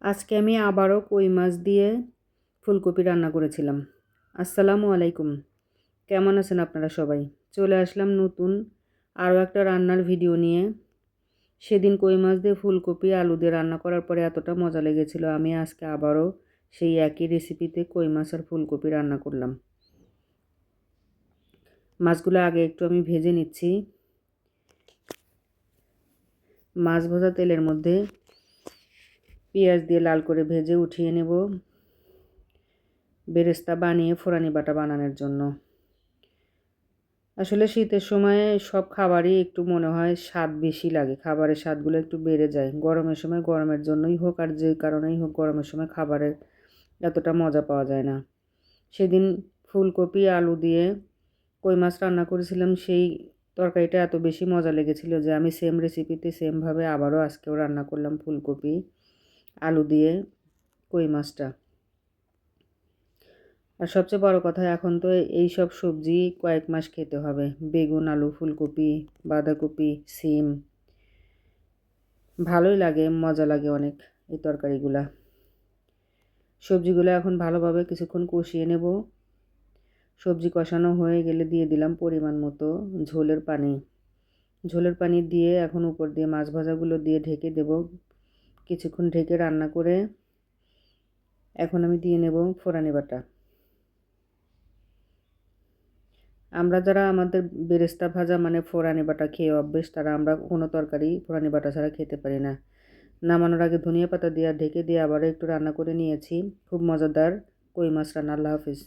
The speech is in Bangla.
আজকে আমি আবারও কই মাছ দিয়ে ফুলকপি রান্না করেছিলাম। আসসালামু আলাইকুম, কেমন আছেন আপনারা সবাই? চলে আসলাম নতুন আরও একটা রান্নার ভিডিও নিয়ে। সেদিন কই মাছ দিয়ে ফুলকপি আলু দিয়ে রান্না করার পরে এতটা মজা লেগেছিল, আমি আজকে আবারও সেই একই রেসিপিতে কই মাছ আর ফুলকপি রান্না করলাম। মাছগুলো আগে একটু আমি ভেজে নিচ্ছি। মাছ ভাজা তেলের মধ্যে পেঁয়াজ দিয়ে লাল করে ভেজে উঠিয়ে নেব বেরেস্তা বানিয়ে ফোড়ানি বাটা বানানোর জন্য। আসলে শীতের সময় সব খাবারই একটু মনে হয় স্বাদ বেশি লাগে, খাবারের স্বাদগুলো একটু বেড়ে যায়। গরমের সময় গরমের জন্যই হোক আর যে কারণেই হোক, গরমের সময় খাবারের এতটা মজা পাওয়া যায় না। সেদিন ফুলকপি আলু দিয়ে কই মাছ রান্না করেছিলাম, সেই তরকারিটা এত বেশি মজা লেগেছিল যে আমি সেম রেসিপিতে সেমভাবে আবারও আজকেও রান্না করলাম ফুলকপি আলু দিয়ে কই মাছটা। আর সবচেয়ে বড় কথা, এখন তো এই সব সবজি কয়েক মাস খেতে হবে। বেগুন, আলু, ফুলকপি, বাঁধাকপি, সিম, ভালোই লাগে, মজা লাগে অনেক এই তরকারিগুলা। সবজিগুলো এখন ভালোভাবে কিছুক্ষণ কষিয়ে নেব। সবজি কষানো হয়ে গেলে দিয়ে দিলাম পরিমাণ মতো ঝোলের পানি। ঝোলের পানি দিয়ে এখন উপর দিয়ে মাছ ভাজাগুলো দিয়ে ঢেকে দেব। কিছুক্ষণ ঢেকে রান্না করে এখন আমি দিয়ে নেব ফোড়ানি বাটা। আমরা যারা আমাদের বেরেস্তা ভাজা মানে ফোড়ানি বাটা খেয়ে অভ্যেস, তারা আমরা কোনো তরকারি ফোড়ানি বাটা ছাড়া খেতে পারি না। নামানোর আগে ধনিয়া পাতা দিয়ে ঢেকে দিয়ে আবারও একটু রান্না করে নিয়েছি। খুব মজাদার কই মাছ রান্না। আল্লাহ হাফিজ।